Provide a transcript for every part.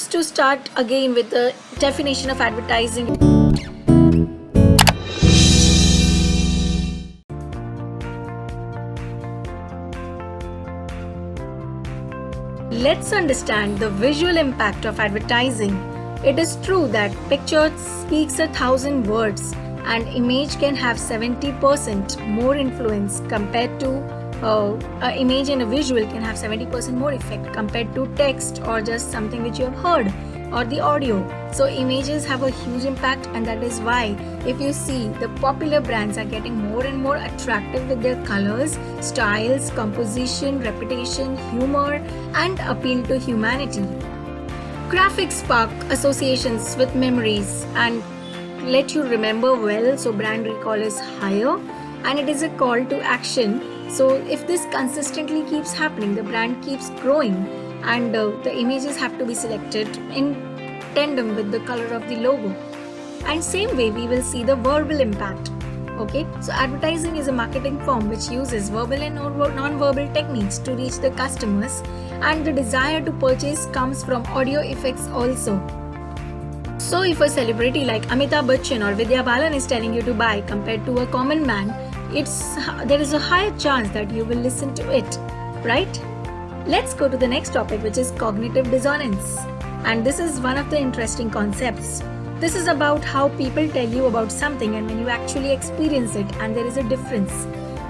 just to start again with the definition of advertising. Let's understand the visual impact of advertising. It is true that picture speaks 1,000 words and image can have 70% more influence compared to an image and a visual can have 70% more effect compared to text or just something which you have heard or the audio. So images have a huge impact, and that is why if you see the popular brands are getting more and more attractive with their colors, styles, composition, reputation, humor and appeal to humanity. Graphics spark associations with memories and let you remember well, so brand recall is higher, and it is a call to action. So if this consistently keeps happening, the brand keeps growing, and the images have to be selected in tandem with the color of the logo. And same way we will see the verbal impact. Okay, so advertising is a marketing form which uses verbal and non-verbal techniques to reach the customers, and the desire to purchase comes from audio effects also. So if a celebrity like Amitabh Bachchan or Vidya Balan is telling you to buy compared to a common man, there is a higher chance that you will listen to it, right? Let's go to the next topic, which is cognitive dissonance. And this is one of the interesting concepts. This is about how people tell you about something and when you actually experience it, and there is a difference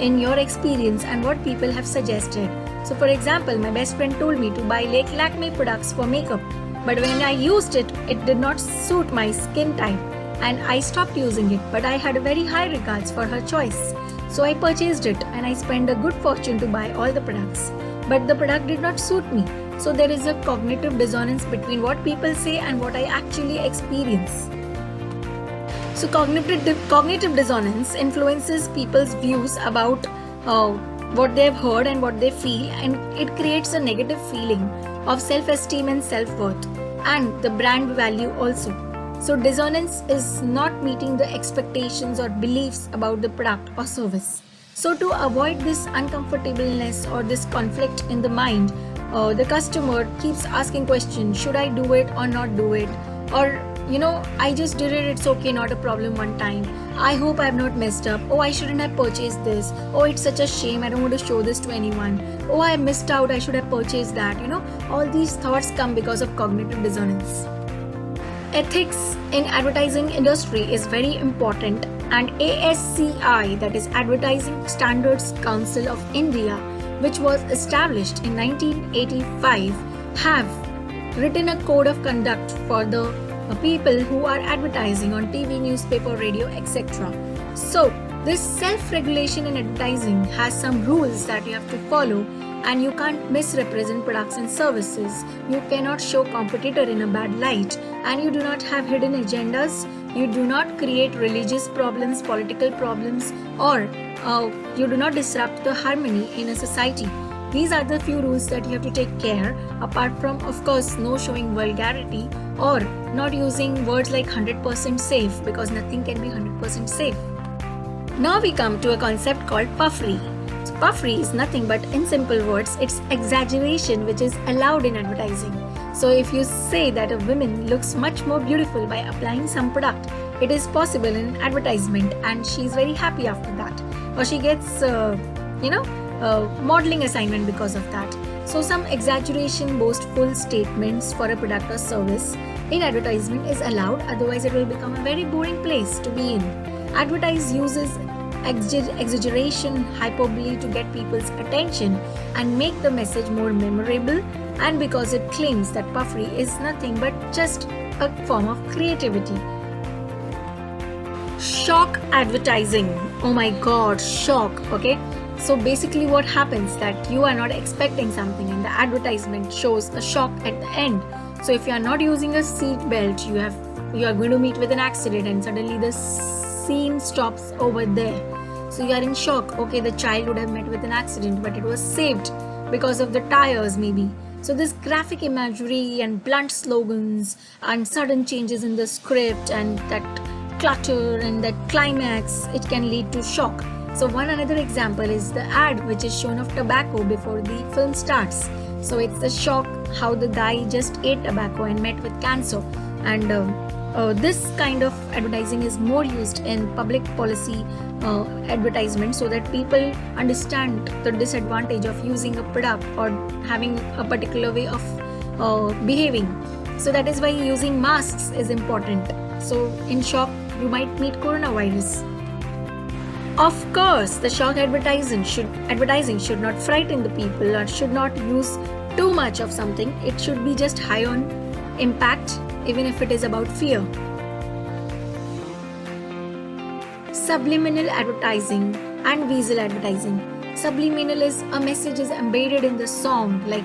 in your experience and what people have suggested. So for example, my best friend told me to buy Lakme products for makeup, but when I used it, it did not suit my skin type and I stopped using it, but I had a very high regards for her choice. So I purchased it and I spent a good fortune to buy all the products, but the product did not suit me. So there is a cognitive dissonance between what people say and what I actually experience. So cognitive dissonance influences people's views about what they have heard and what they feel, and it creates a negative feeling of self-esteem and self-worth and the brand value also. So dissonance is not meeting the expectations or beliefs about the product or service. So to avoid this uncomfortableness or this conflict in the mind, the customer keeps asking questions, should I do it or not do it? Or, I just did it, it's okay, not a problem one time. I hope I have not messed up. Oh, I shouldn't have purchased this. Oh, it's such a shame, I don't want to show this to anyone. Oh, I missed out, I should have purchased that. All these thoughts come because of cognitive dissonance. Ethics in advertising industry is very important, and ASCI, that is Advertising Standards Council of India, which was established in 1985, have written a code of conduct for the people who are advertising on TV, newspaper, radio, etc. So this self-regulation in advertising has some rules that you have to follow, and you can't misrepresent products and services. You cannot show competitor in a bad light, and you do not have hidden agendas. You do not create religious problems, political problems, or you do not disrupt the harmony in a society. These are the few rules that you have to take care, apart from, of course, no showing vulgarity or not using words like 100% safe, because nothing can be 100% safe. Now we come to a concept called puffery. So puffery is nothing but, in simple words, it's exaggeration which is allowed in advertising. So if you say that a woman looks much more beautiful by applying some product, it is possible in an advertisement, and she's very happy after that. Or she gets, modeling assignment because of that. So some exaggeration, boastful statements for a product or service in advertisement is allowed, otherwise it will become a very boring place to be in. Advertise uses exaggeration, hyperbole to get people's attention and make the message more memorable, and because it claims that puffery is nothing but just a form of creativity. Shock advertising. Oh my god, shock. Okay, so basically what happens that you are not expecting something and the advertisement shows a shock at the end. So if you are not using a seat belt, you are going to meet with an accident and suddenly the scene stops over there. So you are in shock. Okay, the child would have met with an accident, but it was saved because of the tires maybe. So this graphic imagery and blunt slogans and sudden changes in the script and that clutter and that climax, it can lead to shock. So one another example is the ad which is shown of tobacco before the film starts. So it's a shock how the guy just ate tobacco and met with cancer. And this kind of advertising is more used in public policy advertisement, so that people understand the disadvantage of using a product or having a particular way of behaving. So that is why using masks is important. So in shock, you might meet coronavirus. Of course, the shock advertising should not frighten the people or should not use too much of something. It should be just high on impact, even if it is about fear. Subliminal advertising and visual advertising. Subliminal is a message is embedded in the song, like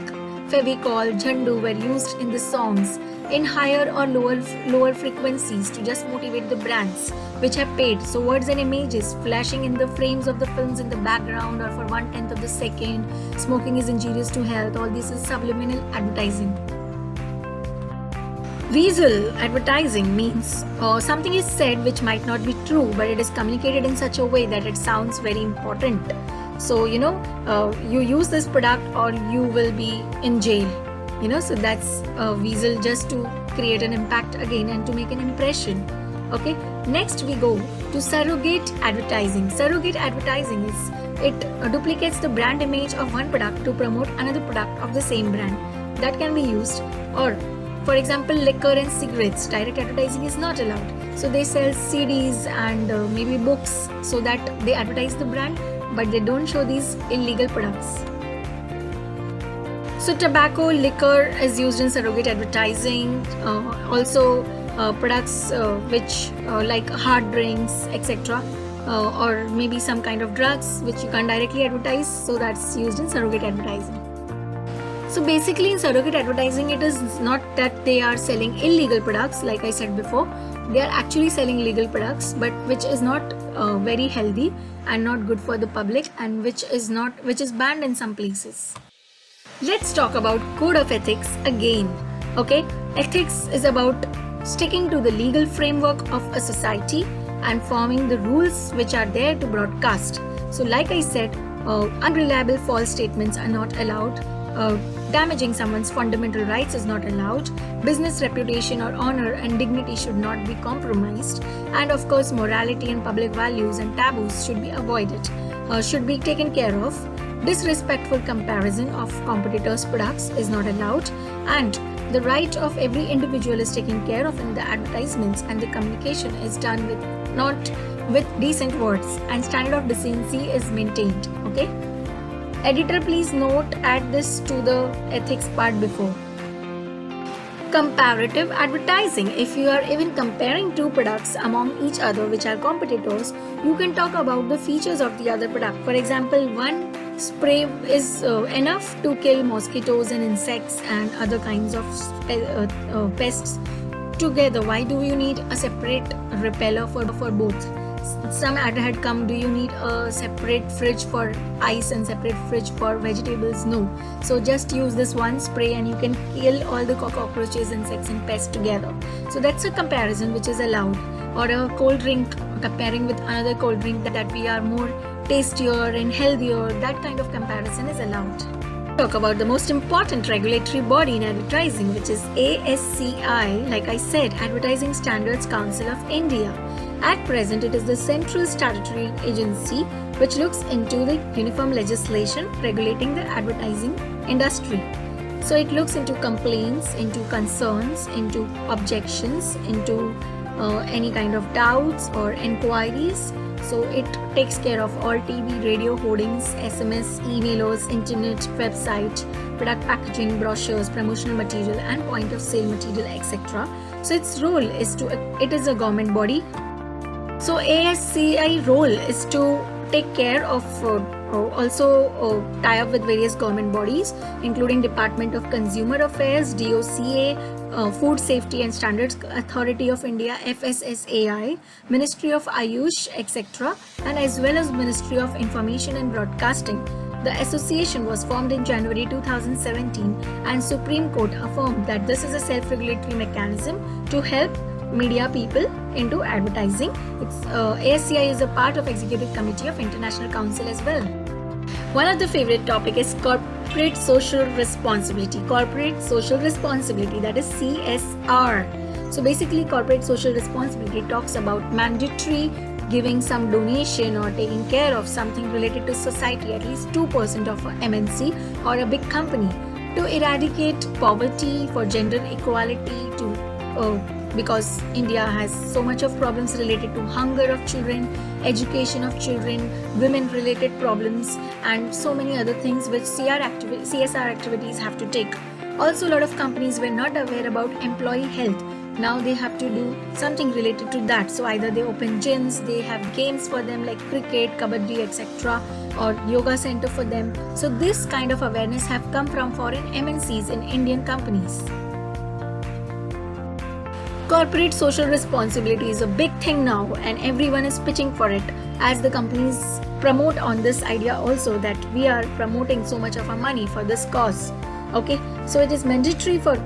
Fevicol, Jhandu were used in the songs in higher or lower frequencies to just motivate the brands which have paid. So words and images flashing in the frames of the films in the background or for 1/10 of the second. Smoking is injurious to health. All this is subliminal advertising. Visual advertising means something is said which might not be true, but it is communicated in such a way that it sounds very important. So you use this product or you will be in jail. So that's visual, just to create an impact again and to make an impression. Okay, next we go to surrogate advertising. Surrogate advertising is it duplicates the brand image of one product to promote another product of the same brand. That can be used. Or for example, liquor and cigarettes, direct advertising is not allowed. So they sell CDs and maybe books, so that they advertise the brand, but they don't show these illegal products. So tobacco, liquor is used in surrogate advertising. Also products which like hard drinks, etc. Or maybe some kind of drugs which you can't directly advertise, so that's used in surrogate advertising. So basically in surrogate advertising, it is not that they are selling illegal products, like I said before. They are actually selling legal products, but which is not very healthy and not good for the public, and which is banned in some places. Let's talk about code of ethics again. Okay, ethics is about sticking to the legal framework of a society and forming the rules which are there to broadcast. So like I said, unreliable false statements are not allowed. Damaging someone's fundamental rights is not allowed. Business reputation or honor and dignity should not be compromised. And of course, morality and public values and taboos should be avoided, should be taken care of. Disrespectful comparison of competitors' products is not allowed. And the right of every individual is taken care of in the advertisements, and the communication is done with decent words, and standard of decency is maintained. Okay. Editor, please note, add this to the ethics part before. Comparative advertising. If you are even comparing two products among each other which are competitors, you can talk about the features of the other product. For example, one spray is enough to kill mosquitoes and insects and other kinds of pests together. Why do you need a separate repeller for both? Some ad had come, do you need a separate fridge for ice and separate fridge for vegetables? No. So just use this one spray and you can kill all the cockroaches, insects and pests together. So that's a comparison which is allowed. Or a cold drink, comparing with another cold drink that we are more tastier and healthier, that kind of comparison is allowed. Talk about the most important regulatory body in advertising, which is ASCI, like I said, Advertising Standards Council of India. At present, it is the central statutory agency which looks into the uniform legislation regulating the advertising industry. So it looks into complaints, into concerns, into objections, into any kind of doubts or inquiries. So it takes care of all TV, radio, hoardings, SMS, emailers, internet, website, product packaging, brochures, promotional material and point of sale material, etc. So its role is it is a government body. So ASCI role is to take care of also tie up with various government bodies, including Department of Consumer Affairs, DOCA, Food Safety and Standards Authority of India, FSSAI, Ministry of Ayush, etc., and as well as Ministry of Information and Broadcasting. The association was formed in January 2017, and Supreme Court affirmed that this is a self-regulatory mechanism to help media people into advertising. ASCI is a part of Executive Committee of International Council as well. One of the favorite topic is corporate social responsibility. Corporate social responsibility, that is CSR. So basically, corporate social responsibility talks about mandatory giving some donation or taking care of something related to society, at least 2% of a MNC or a big company, to eradicate poverty, for gender equality, because India has so much of problems related to hunger of children, education of children, women related problems, and so many other things which CSR activities have to take. Also, a lot of companies were not aware about employee health. Now they have to do something related to that. So either they open gyms, they have games for them like cricket, kabaddi, etc., or yoga center for them. So this kind of awareness have come from foreign MNCs in Indian companies. Corporate social responsibility is a big thing now, and everyone is pitching for it, as the companies promote on this idea also, that we are promoting so much of our money for this cause. Okay, so it is mandatory for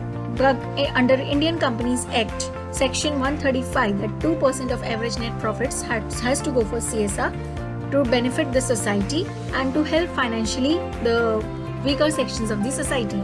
under Indian Companies Act, Section 135, that 2% of average net profits has to go for CSR to benefit the society and to help financially the weaker sections of the society.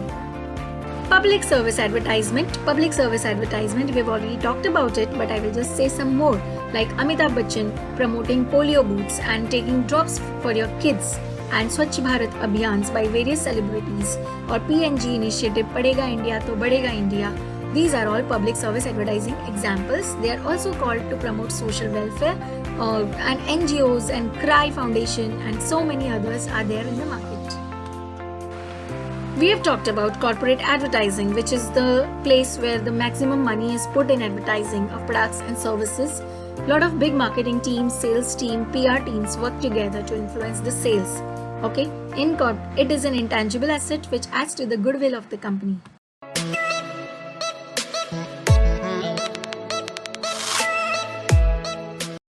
Public service advertisement. Public service advertisement, we've already talked about it, but I will just say some more. Like Amitabh Bachchan promoting polio booths and taking drops for your kids, and Swachh Bharat Abhiyans by various celebrities, or PNG initiative Padhega India to Badhega India. These are all public service advertising examples. They are also called to promote social welfare, and NGOs and CRY Foundation and so many others are there in the market. We have talked about corporate advertising, which is the place where the maximum money is put in advertising of products and services. A lot of big marketing teams, sales team, PR teams work together to influence the sales. Okay, it is an intangible asset which adds to the goodwill of the company.